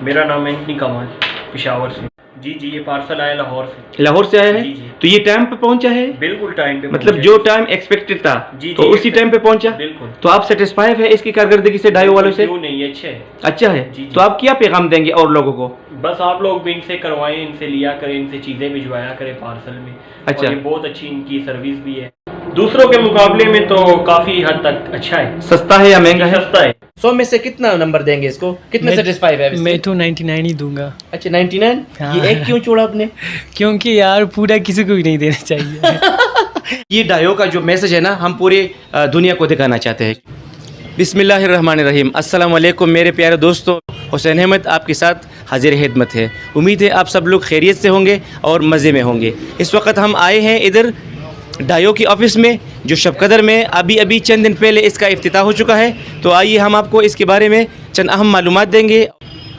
मेरा नाम एंटनी कमाल, पेशावर से। जी जी, ये पार्सल आया लाहौर से। लाहौर से आया है? जी जी, तो ये टाइम पे पहुंचा है? बिल्कुल टाइम पे मतलब पहुंचा जो है। टाइम एक्सपेक्टेड था जी तो जी, उसी टाइम पे पहुंचा? बिल्कुल। तो आप सेटिस्फाई है इसकी कारकर्दगी से, डायो वालों से? क्यों नहीं, अच्छा है। अच्छा है। जी जी। तो आप क्या पैगाम देंगे और लोगों को? बस आप लोग भी इनसे करवाएं, इनसे लिया करें, इनसे चीज़ें भिजवाया करें पार्सल में। अच्छा। और ये बहुत अच्छी इनकी सर्विस भी है, दूसरों के मुकाबले में तो काफ़ी हद तक अच्छा है। सस्ता है या महंगा है? सस्ता है। 100 में से कितना नंबर देंगे इसको? कितने सेटिस्फाई है इससे? मैं तो 99 ही दूंगा। अच्छा 99? हाँ। ये एक क्यों छोड़ा आपने? क्योंकि यार पूरा किसी को भी नहीं देना चाहिए। ये डायो का जो मैसेज है ना, हम पूरी दुनिया को दिखाना चाहते हैं। बिस्मिल्लाहिर्रहमानिर्रहीम। अस्सलाम वालेकुम मेरे प्यारे दोस्तों, हुसैन अहमद आपके साथ हाजिर खिदमत है। उम्मीद है आप सब लोग खैरियत से होंगे और मज़े में होंगे। इस वक्त हम आए हैं इधर डायो की ऑफ़िस में, जो शबकदर में अभी चंद दिन पहले इसका इफ्तिताह हो चुका है। तो आइए हम आपको इसके बारे में चंद अहम मालूमात देंगे।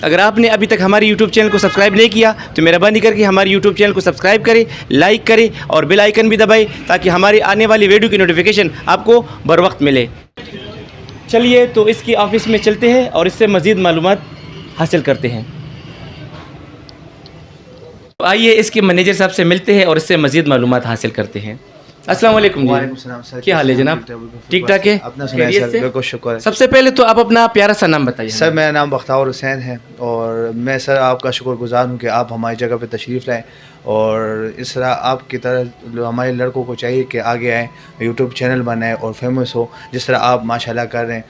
अगर आपने अभी तक हमारे YouTube चैनल को सब्सक्राइब नहीं किया तो मेहरबानी करके हमारे YouTube चैनल को सब्सक्राइब करें, लाइक करें और बेल आइकन भी दबाएं ताकि हमारी आने वाली वीडियो की नोटिफिकेशन आपको बर वक्त मिले। चलिए तो इसकी ऑफ़िस में चलते हैं और इससे मज़ीद मालूमात हासिल करते हैं। तो आइए इसके मैनेजर साहब से मिलते हैं और इससे मज़ीद मालूमात हासिल करते हैं। अस्सलाम वालेकुम जी। वालेकुम सलाम सर, क्या हाल है जनाब? ठीक ठाक है? अपना सुनाइए खैरियत सर? से? बिल्कुल शुक्र है। सबसे पहले तो आप अपना प्यारा सा नाम बताइए। सर मेरा नाम बख्तावर हुसैन है और मैं सर आपका शुक्रगुजार हूँ कि आप हमारी जगह पे तशरीफ़ लाएँ और इस तरह आपकी तरह हमारे लड़कों को चाहिए कि आगे आएँ, यूट्यूब चैनल बनाएँ और फेमस हो जिस तरह आप माशाल्लाह कर रहे हैं।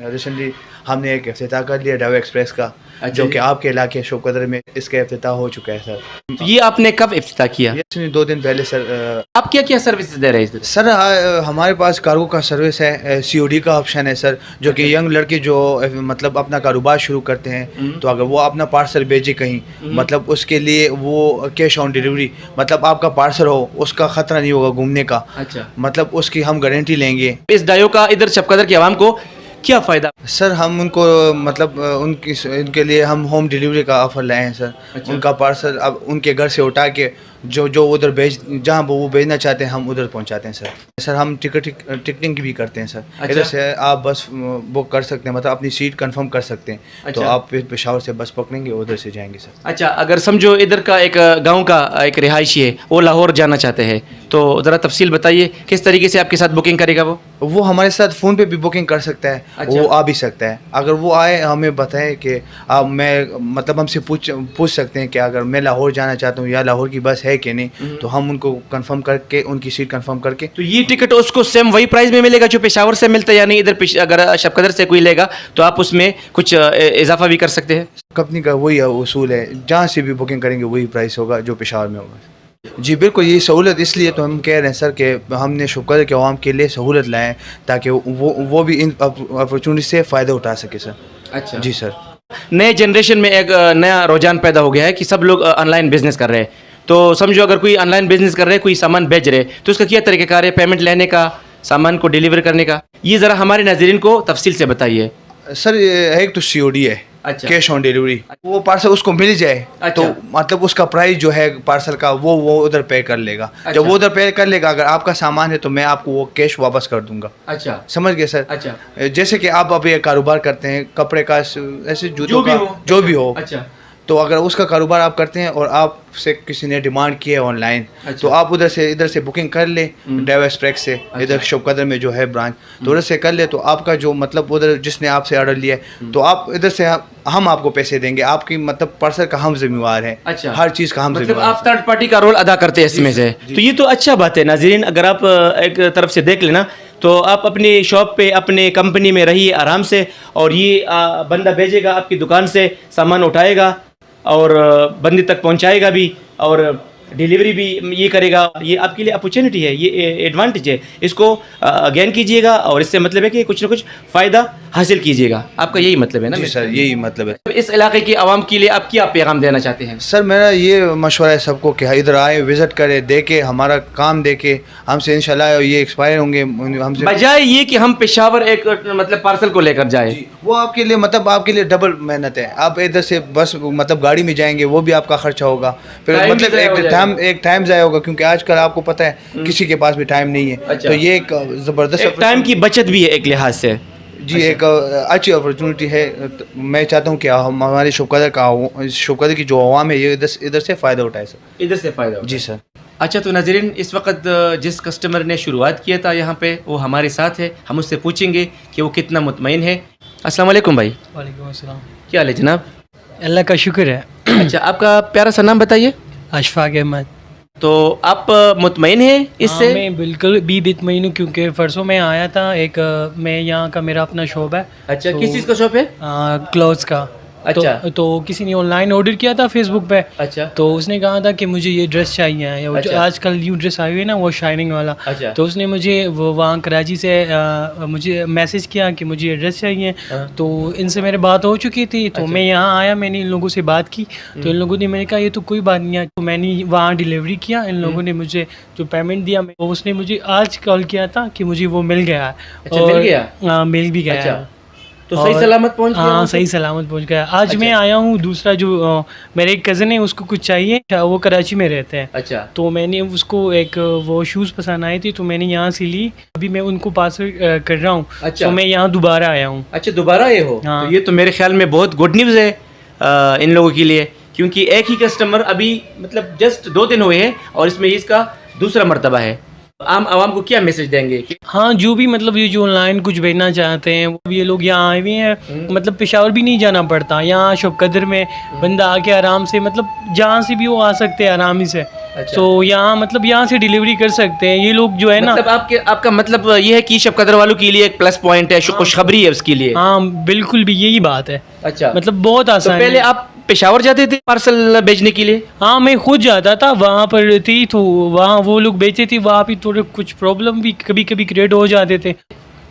रिसेंटली हमने एक इफ्तिताह कर लिया डायो एक्सप्रेस का, जो कि आपके इलाके शोकदर में इसका इफ्तिताह हो चुका है सर। तो ये आपने कब इफ्तिताह किया? ये 2 दिन पहले सर। आप क्या क्या सर्विस दे रहे हैं? सर हमारे पास कार्गो का सर्विस है, COD का ऑप्शन है सर, जो कि यंग लड़के जो मतलब अपना कारोबार शुरू करते हैं तो अगर वो अपना पार्सल भेजे कहीं, मतलब उसके लिए वो कैश ऑन डिलीवरी, मतलब आपका पार्सल हो उसका ख़तरा नहीं होगा घूमने का। अच्छा। मतलब उसकी हम गारंटी लेंगे। इस डायो का इधर शबकदर की आवाम को क्या फ़ायदा? सर हम उनको मतलब उनके लिए हम होम डिलीवरी का ऑफ़र लाए हैं सर। अच्छा। उनका पार्सल अब उनके घर से उठा के जो उधर जहाँ वो भेजना चाहते हैं हम उधर पहुँचाते हैं सर। सर हम टिकटिंग की भी करते हैं सर। अच्छा। इधर से आप बस बुक कर सकते हैं, मतलब अपनी सीट कंफर्म कर सकते हैं। अच्छा। तो आप पेशावर से बस पकड़ेंगे, उधर से जाएंगे सर। अच्छा, अगर समझो इधर का एक गांव का एक रिहायशी है, वो लाहौर जाना चाहते हैं, तो ज़रा तफसील बताइए किस तरीके से आपके साथ बुकिंग करेगा वो? हमारे साथ फ़ोन पे भी बुकिंग कर सकता है। अच्छा। वो आ भी सकता है। अगर वो आए हमें बताएं कि आप मैं मतलब हमसे पूछ सकते हैं कि अगर मैं लाहौर जाना चाहता हूँ या लाहौर की बस है कि नहीं, तो हम उनको कंफर्म करके उनकी सीट कंफर्म करके। तो ये टिकट उसको सेम वही प्राइस में मिलेगा जो पेशावर से मिलता है, यानी इधर अगर शबकदर से कोई लेगा तो आप उसमें कुछ इजाफा भी कर सकते हैं? कंपनी का वही उसूल है, जहाँ से भी बुकिंग करेंगे वही प्राइस होगा जो पेशावर में होगा। जी बिल्कुल, ये सहूलत इसलिए तो हम कह रहे हैं सर कि हमने शबकदर के अवाम के लिए सहूलत लाएँ ताकि वो भी इन अपॉर्चुनिटी से फ़ायदा उठा सके सर। अच्छा जी सर। नए जनरेशन में एक नया रुझान पैदा हो गया है कि सब लोग ऑनलाइन बिजनेस कर रहे हैं। तो समझो अगर कोई ऑनलाइन बिजनेस कर रहे हैं, कोई सामान बेच रहे हैं, तो उसका क्या तरीक़ाकार है पेमेंट लेने का, सामान को डिलीवर करने का? ये ज़रा हमारे नाज़रीन को तफसील से बताइए। सर एक तो COD है। अच्छा। कैश ऑन डिलीवरी, वो पार्सल उसको मिल जाए। अच्छा। तो मतलब उसका प्राइस जो है पार्सल का वो उधर पे कर लेगा। अच्छा। जब वो उधर पे कर लेगा, अगर आपका सामान है तो मैं आपको वो कैश वापस कर दूंगा। अच्छा। समझ गए सर? अच्छा। जैसे कि आप अभी कारोबार करते हैं कपड़े का, ऐसे जूतों का, जो भी हो। अच्छा। तो अगर उसका कारोबार आप करते हैं और आपसे किसी ने डिमांड की है ऑनलाइन, अच्छा। तो आप इधर से बुकिंग कर ले डायो एक्सप्रेस से। अच्छा। इधर शबकदर में जो है ब्रांच, तो उधर से कर ले। तो आपका जो मतलब उधर जिसने आपसे ऑर्डर लिया है, तो आप इधर से हम आपको पैसे देंगे, आपकी मतलब पार्सल का हम जिम्मेवार है। अच्छा। हर चीज़ का हम मतलब जिम्मेवार आप थर्ड पार्टी का रोल अदा करते हैं इसमें से। तो ये तो अच्छा बात है नाज़रीन, अगर आप एक तरफ से देख लेना तो आप अपनी शॉप पे अपने कंपनी में रहिए आराम से, और ये बंदा भेजेगा आपकी दुकान से, सामान उठाएगा और बंदी तक पहुंचाएगा भी और डिलीवरी भी ये करेगा। ये आपके लिए अपॉर्चुनिटी है, ये एडवांटेज है, इसको गेन कीजिएगा और इससे मतलब है कि कुछ ना कुछ फ़ायदा हासिल कीजिएगा। आपका यही मतलब है ना? जी सर, यही मतलब है। तो इस इलाके की आवाम के लिए आप क्या पैगाम देना चाहते हैं? सर मेरा ये मशवरा है सबको कि इधर आए, विज़िट करें, देखें हमारा काम, देखें हमसे इंशाल्लाह ये एक्सपायर होंगे हमसे, बजाय ये कि हम पेशावर एक मतलब पार्सल को लेकर जाए। वो आपके लिए मतलब आपके लिए डबल मेहनत है। आप इधर से बस मतलब गाड़ी में जाएंगे, वो भी आपका खर्चा होगा, फिर मतलब एक टाइम ज़ाया होगा, क्योंकि आजकल आपको पता है किसी के पास भी टाइम नहीं है। अच्छा। तो ये एक ज़बरदस्त टाइम की बचत भी है एक लिहाज से। जी एक अच्छी अपॉर्चुनिटी है। तो मैं चाहता हूँ कि हम हमारे शौकदर की जो अवाम है ये इधर से फ़ायदा उठाए सर। इधर से फ़ायदा जी सर। अच्छा तो नाज़रीन, इस वक्त जिस कस्टमर ने शुरुआत किया था यहाँ पे वो हमारे साथ है, हम उससे पूछेंगे कि वो कितना मुतमईन है। अस्सलाम वालेकुम भाई। वालेकुम अस्सलाम। क्या हाल है जनाब? अल्लाह का शुक्र है। अच्छा, आपका प्यारा सा नाम बताइए। अशफाक अहमद। तो आप मुतमईन हैं इससे? हाँ, मैं बिल्कुल भी मुतमईन हूँ क्योंकि परसों मैं आया था मैं यहाँ का मेरा अपना शॉप है। अच्छा, तो, किस चीज़ का शॉप है? क्लोथ्स का। अच्छा। तो किसी ने ऑनलाइन ऑर्डर किया था फेसबुक पे। अच्छा। तो उसने कहा था कि मुझे ये ड्रेस चाहिए है, जो अच्छा। आजकल न्यू ड्रेस आई हुई है ना वो शाइनिंग वाला। अच्छा। तो उसने मुझे वो वहाँ कराची से मुझे मैसेज किया कि मुझे ये ड्रेस चाहिए। तो इनसे मेरी बात हो चुकी थी, तो मैं यहाँ आया, मैंने इन लोगों से बात की। तो इन लोगों ने मैंने कहा ये तो कोई बात नहीं है। तो मैंने वहाँ डिलीवरी किया, इन लोगों ने मुझे जो पेमेंट दिया, तो उसने मुझे आज कॉल किया था कि मुझे वो मिल गया है। अच्छा, मिल गया? हाँ, मिल भी गया अच्छा। है। तो सही सलामत पहुंच गया? हाँ, सही सलामत पहुंच गया। आज मैं आया हूँ। दूसरा जो मेरे एक कज़न है उसको कुछ चाहिए, वो कराची में रहते हैं। अच्छा। तो मैंने उसको एक वो शूज़ पसंद आए थे, तो मैंने यहाँ से ली। अभी मैं उनको पार्सल कर रहा हूँ। अच्छा। तो मैं यहाँ दोबारा आया हूँ। अच्छा, दोबारा आए हो? हाँ। तो ये तो मेरे ख्याल में बहुत गुड न्यूज़ है इन लोगों के लिए, क्योंकि एक ही कस्टमर अभी मतलब जस्ट 2 दिन हुए हैं और इसमें इसका दूसरा मर्तबा है। आम आवाम को क्या मैसेज देंगे? हाँ, जो भी मतलब ये जो ऑनलाइन कुछ भेजना चाहते हैं वो ये लोग यहाँ आए हुए हैं। मतलब पेशावर भी नहीं जाना पड़ता, यहाँ शौकदर में बंदा आके आराम से मतलब जहाँ से भी वो आ सकते हैं आराम से। अच्छा। तो यहाँ मतलब यहाँ से डिलीवरी कर सकते हैं ये लोग जो है ना। मतलब आपका मतलब ये है कि शब कदर वालों के लिए एक प्लस पॉइंट है, खुशखबरी है उसके लिए। हाँ, बिल्कुल भी यही बात है। अच्छा, मतलब बहुत तो आसान पहले है। आप पेशावर जाते थे पार्सल भेजने के लिए? हाँ, मैं खुद जाता था वहाँ पर थी, तो वहाँ वो लोग बेचे थे, वहाँ भी थोड़े कुछ प्रॉब्लम भी कभी कभी क्रिएट हो जाते थे।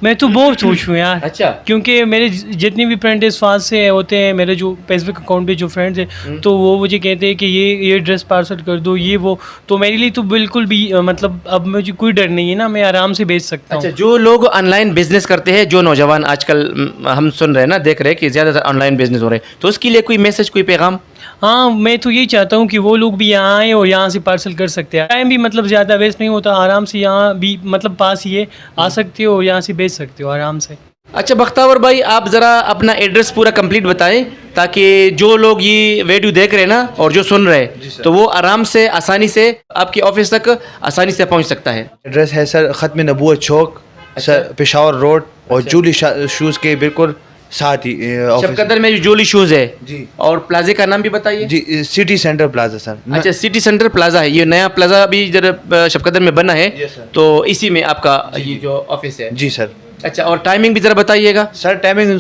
मैं तो बहुत खुश हूँ यार। अच्छा। क्योंकि मेरे जितने भी फ्रेंड इस फास से होते हैं, मेरे जो फेसबुक अकाउंट पे जो फ्रेंड्स हैं, तो वो मुझे कहते हैं कि ये ड्रेस पार्सल कर दो, ये वो। तो मेरे लिए तो बिल्कुल भी मतलब अब मुझे कोई डर नहीं है ना, मैं आराम से बेच सकता हूँ। अच्छा, जो लोग ऑनलाइन बिजनेस करते हैं, जो नौजवान आजकल हम सुन रहे हैं ना, देख रहे हैं कि ज़्यादातर ऑनलाइन बिजनेस हो रहे हैं, तो उसके लिए कोई मैसेज, कोई पैगाम? हाँ, मैं तो यही चाहता हूँ कि वो लोग भी यहाँ आए और यहाँ से पार्सल कर सकते हैं। टाइम भी मतलब ज़्यादा वेस्ट नहीं होता, आराम से यहाँ भी मतलब पास ही है, आ सकते हो और यहाँ से बेच सकते हो आराम से। अच्छा बख्तावर भाई, आप ज़रा अपना एड्रेस पूरा कंप्लीट बताएं ताकि जो लोग ये वीडियो देख रहे हैं ना और जो सुन रहे हैं, तो वो आराम से आसानी से आपके ऑफिस तक आसानी से पहुंच सकता है। एड्रेस है सर ख़त्म नबूवत चौक, सर पेशावर रोड, और जूली शूज़ के बिल्कुल साथ ही शब कदर में जो जोली शूज़ है जी। और प्लाजे का नाम भी बताइए। जी, सिटी सेंटर प्लाजा सर। अच्छा, सिटी सेंटर प्लाजा है, ये नया प्लाजा अभी इधर शब कदर में बना है। Yes, sir। तो इसी में आपका ये जो ऑफिस है। जी सर। अच्छा, और टाइमिंग भी ज़रा बताइएगा। सर टाइमिंग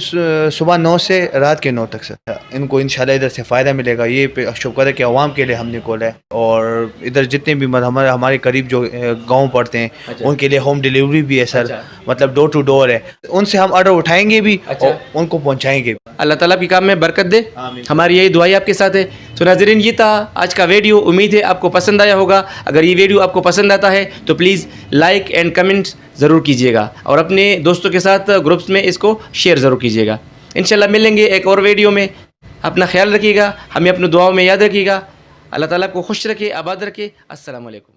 सुबह 9 से रात के 9 तक सर। इनको इंशाल्लाह इधर से फ़ायदा मिलेगा। ये शुक्र है कि अवाम के लिए हमने खोला है, और इधर जितने भी हमारे करीब जो गांव पड़ते हैं, अच्छा। उनके लिए होम डिलीवरी भी है सर। अच्छा। मतलब डोर टू डोर है, उनसे हम ऑर्डर उठाएंगे भी। अच्छा। और उनको पहुंचाएंगे भी। अल्लाह ताला की काम में बरकत दे। आमीन। हमारी यही दुआएं आपके साथ है। तो नाज़रीन, ये था आज का वीडियो। उम्मीद है आपको पसंद आया होगा। अगर ये वीडियो आपको पसंद आता है तो प्लीज़ लाइक एंड कमेंट्स ज़रूर कीजिएगा, और अपने दोस्तों के साथ ग्रुप्स में इसको शेयर ज़रूर कीजिएगा। इंशाल्लाह मिलेंगे एक और वीडियो में। अपना ख्याल रखिएगा, हमें अपनी दुआओं में याद रखिएगा। अल्लाह ताला आपको खुश रखे, आबाद रखे। अस्सलाम वालेकुम।